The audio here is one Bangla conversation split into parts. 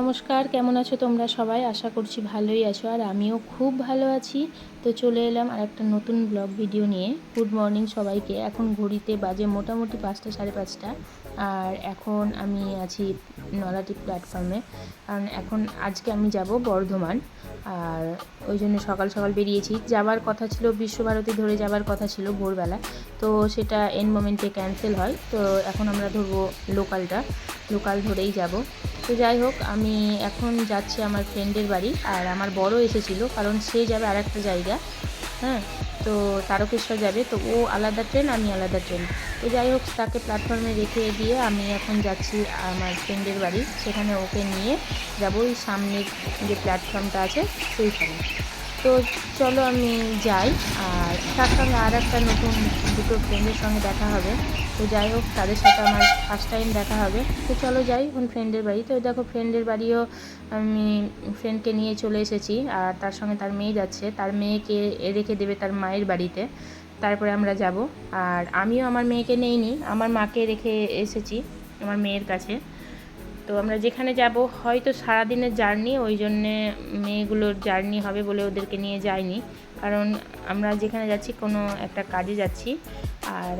নমস্কার, কেমন আছো তোমরা সবাই? আশা করছি ভালোই আছো, আর আমিও খুব ভালো আছি। তো চলে এলাম আর একটা নতুন ব্লগ ভিডিও নিয়ে। গুড মর্নিং সবাইকে। এখন ঘড়িতে বাজে মোটামুটি 5টা সাড়ে 5টা, আর এখন আমি আছি নলাটিপ প্ল্যাটফর্মে। কারণ এখন আজকে আমি যাব বর্ধমান, আর ওই জন্য সকাল সকাল বেরিয়েছি। যাবার কথা ছিল বিশ্বভারতী ধরে যাবার কথা ছিল ভোরবেলা, তো সেটা এন্ড মোমেন্টে ক্যান্সেল হয়। তো এখন আমরা ধরবো লোকাল ধরেই যাব। তো যাই হোক, আমি এখন যাচ্ছি আমার ফ্রেন্ডের বাড়ি, আর আমার বড় এসেছিলো কারণ সে যাবে আর একটা জায়গা। হ্যাঁ, তো তারকেশ্বর যাবে, তো ও আলাদা ট্রেন, আমি আলাদা ট্রেন। তো যাই হোক, তাকে প্ল্যাটফর্মে রেখে দিয়ে আমি এখন যাচ্ছি আমার ফ্রেন্ডের বাড়ি। সেখানে ওকে নিয়ে যাবো ওই সামনের যে প্ল্যাটফর্মটা আছে সেইখানে। তো চলো আমি যাই, আর তার সঙ্গে আর একটা নতুন দুটো ফ্রেন্ডের সঙ্গে দেখা হবে। তো যাই হোক, তাদের সাথে আমার ফার্স্ট টাইম দেখা হবে। তো চলো যাই এখন ফ্রেন্ডের বাড়ি। তো দেখো, ফ্রেন্ডের বাড়িও আমি ফ্রেন্ডকে নিয়ে চলে এসেছি, আর তার সঙ্গে তার মেয়ে যাচ্ছে। তার মেয়েকে রেখে দেবে তার মায়ের বাড়িতে, তারপরে আমরা যাব। আর আমিও আমার মেয়েকে নেইনি, আমার মাকে রেখে এসেছি আমার মেয়ের কাছে। তো আমরা যেখানে যাব হয়তো সারাদিনের জার্নি, ওই জন্যে মেয়েগুলোর জার্নি হবে বলে ওদেরকে নিয়ে যাইনি। কারণ আমরা যেখানে যাচ্ছি কোনো একটা কাজে যাচ্ছি, আর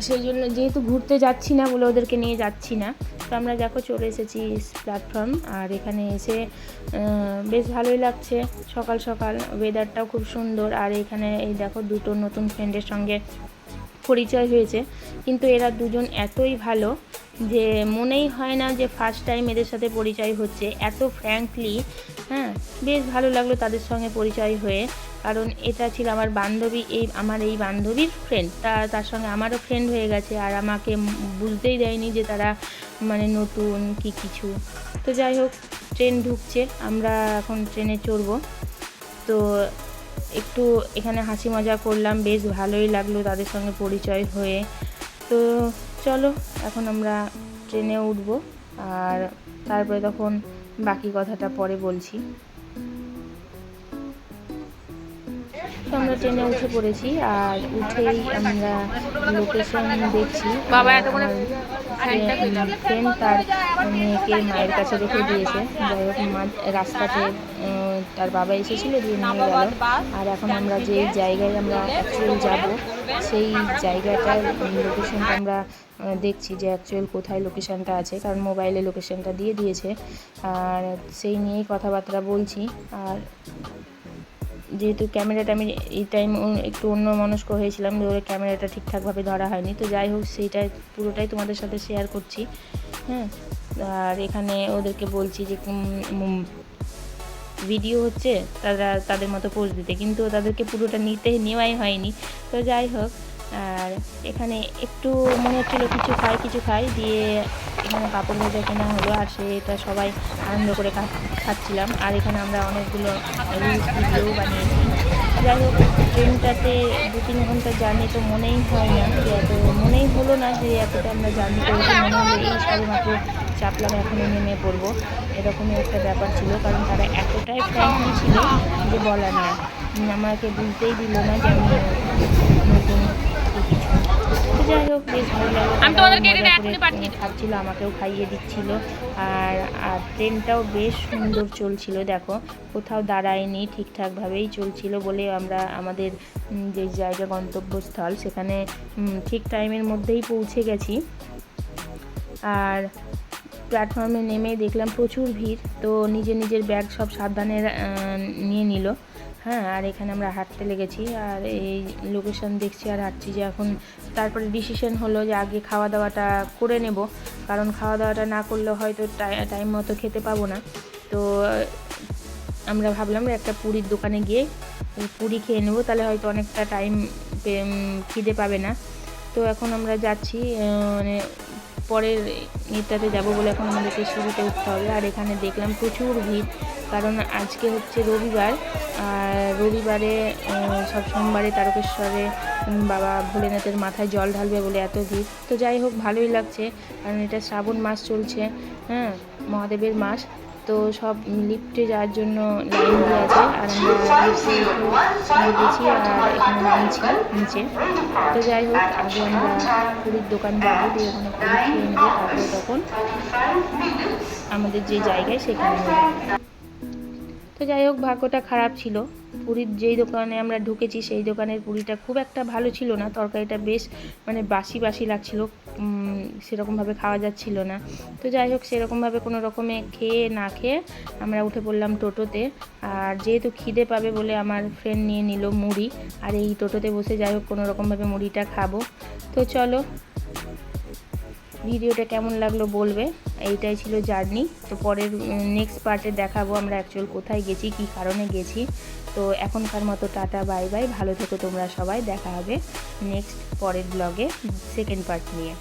সেই জন্য যেহেতু ঘুরতে যাচ্ছি না বলে ওদেরকে নিয়ে যাচ্ছি না। তো আমরা দেখো চলে এসেছি প্ল্যাটফর্ম, আর এখানে এসে বেশ ভালোই লাগছে। সকাল সকাল ওয়েদারটাও খুব সুন্দর, আর এখানে এই দেখো দুটো নতুন ফ্রেন্ডের সঙ্গে পরিচয় হয়েছে। কিন্তু এরা দুজন এতই ভালো যে মনেই হয় না যে ফার্স্ট টাইম এদের সাথে পরিচয় হচ্ছে, এত ফ্র্যাঙ্কলি। হ্যাঁ, বেশ ভালো লাগলো তাদের সঙ্গে পরিচয় হয়ে। কারণ এটা ছিল আমার বান্ধবী, আমার এই বান্ধবীর ফ্রেন্ড, তার সঙ্গে আমারও ফ্রেন্ড হয়ে গেছে, আর আমাকে বুঝতেই দেয়নি যে তারা মানে নতুন কি কিছু। তো যাই হোক, ট্রেন ঢুকছে, আমরা এখন ট্রেনে চড়বো। তো একটু এখানে হাসি মজা করলাম, বেশ ভালোই লাগলো তাদের সঙ্গে পরিচয় হয়ে। তো চলো এখন আমরা ট্রেনে উঠবো, আর তারপরে তখন বাকি কথাটা পরে বলছি। তো আমরা ট্রেনে উঠে পড়েছি, আর উঠেই আমরা লোকেশন দেখছি। ফ্রেন্ড তার মেয়েকে মায়ের কাছে রেখে দিয়েছে। যাই হোক, রাস্তাতে তার বাবা এসেছিলো, দিয়ে নিয়ে গেল। আর এখন আমরা যে জায়গায় আমরা অ্যাকচুয়ালি যাব, সেই জায়গাটার লোকেশনটা আমরা দেখছি যে অ্যাকচুয়াল কোথায় লোকেশনটা আছে, কারণ মোবাইলে লোকেশনটা দিয়ে দিয়েছে। আর সেই নিয়েই কথাবার্তা বলছি। আর যেহেতু ক্যামেরাটা আমি এই টাইম একটু অন্যমনস্ক হয়েছিলাম, ধরে ক্যামেরাটা ঠিকঠাকভাবে ধরা হয়নি। তো যাই হোক, সেইটাই পুরোটাই তোমাদের সাথে শেয়ার করছি। হ্যাঁ, আর এখানে ওদেরকে বলছি যে ভিডিও হচ্ছে, তাদের মতো পোজ দিতে, কিন্তু তাদেরকে পুরোটা নেওয়াই হয়নি। তো যাই হোক, আর এখানে একটু মনে হচ্ছিলো কিছু খাই দিয়ে এখানে পাঁপড় ভাজা কেনা হলো, আর সেটা সবাই আনন্দ করে খাচ্ছিলাম। আর এখানে আমরা অনেকগুলো রিলস ভিডিও বানিয়েছি। যাই হোক, ট্রেনটাতে 2-3 ঘন্টা জার্নি, তো মনেই হয় না যে মনেই হলো না যে এতটা আমরা জার্নি করেছি। মনে হলো এই সবেমাত্র চাপলাম, এখনই নেমে পড়বো, এরকমই একটা ব্যাপার ছিল। কারণ তারা এতটাই ফ্র্যাঙ্কলি ছিল যে বলার না, আমাকে বুঝতেই দিল না যে আমি নতুন কিছু। তো যাই হোক, বেশ ভালো লাগলো, খাচ্ছিলো, আমাকেও খাইয়ে দিচ্ছিল। আর ট্রেনটাও বেশ সুন্দর চলছিল, দেখো কোথাও দাঁড়ায়নি, ঠিকঠাকভাবেই চলছিল বলে আমরা আমাদের যে জায়গা গন্তব্যস্থল সেখানে ঠিক টাইমের মধ্যেই পৌঁছে গেছি। আর প্ল্যাটফর্মে নেমে দেখলাম প্রচুর ভিড়, তো নিজের ব্যাগ সব সাবধানে নিয়ে নিল। হ্যাঁ, আর এখানে আমরা হাঁটতে লেগেছি, আর এই লোকেশন দেখছি আর হাঁটছি। যে এখন তারপরে ডিসিশন হলো যে আগে খাওয়া দাওয়াটা করে নেব, কারণ খাওয়া দাওয়াটা না করলে হয়তো টাইম মতো খেতে পাবো না। তো আমরা ভাবলাম একটা পুরীর দোকানে গিয়ে পুরি খেয়ে নেবো, তাহলে হয়তো অনেকটা টাইম খিদে পাবে না। তো এখন আমরা যাচ্ছি, মানে পরের ইটাতে যাব বলে এখন আমাদেরকে শুরুতে উঠতে হবে। আর এখানে দেখলাম প্রচুর ভিড়, কারণ আজকে হচ্ছে রবিবার, আর রবিবারে সব সোমবারে তারকেশ্বরে বাবা ভোলেনাথের মাথায় জল ঢালবে বলে এত ভিড়। তো যাই হোক, ভালোই লাগছে, কারণ এটা শ্রাবণ মাস চলছে, হ্যাঁ, মহাদেবের মাস। তো সব লিফটে যাওয়ার জন্য লাইন দিয়ে আছে, আর আমরা লিফটে উঠে গেছি, আর এখানে নামছি নিচে। তো যাই হোক, আগে আমরা পুরীর দোকান যাবো, দিয়ে ওখানে পুরি খেয়ে নেবো, তারপরে তখন আমাদের যে জায়গায় সেখানে নেব। তো যাই হোক, ভাগ্যটা খারাপ ছিল। পুরীর যেই দোকানে আমরা ঢুকেছি সেই দোকানের পুরিটা খুব একটা ভালো ছিল না, তরকারিটা বেশ মানে বাসি বাসি লাগছিলো, সেরকমভাবে খাওয়া যাচ্ছিল না। তো যাই হোক, সেরকমভাবে কোনো রকমে খেয়ে না খেয়ে আমরা উঠে পড়লাম টোটোতে। আর যেহেতু খিদে পাবে বলে আমার ফ্রেন্ড নিয়ে নিল মুড়ি, আর এই টোটোতে বসে যাই হোক কোনো রকমভাবে মুড়িটা খাবো। তো চলো, ভিডিওটা কেমন লাগলো বলবে। এইটাই ছিল জার্নি। তো পরের নেক্সট পার্টে দেখাবো আমরা অ্যাকচুয়াল কোথায় গেছি, কী কারণে গেছি। তো এখনকার মতো টাটা, বাই বাই, ভালো থেকো তোমরা সবাই। দেখা হবে নেক্সট পরের ব্লগে সেকেন্ড পার্ট নিয়ে।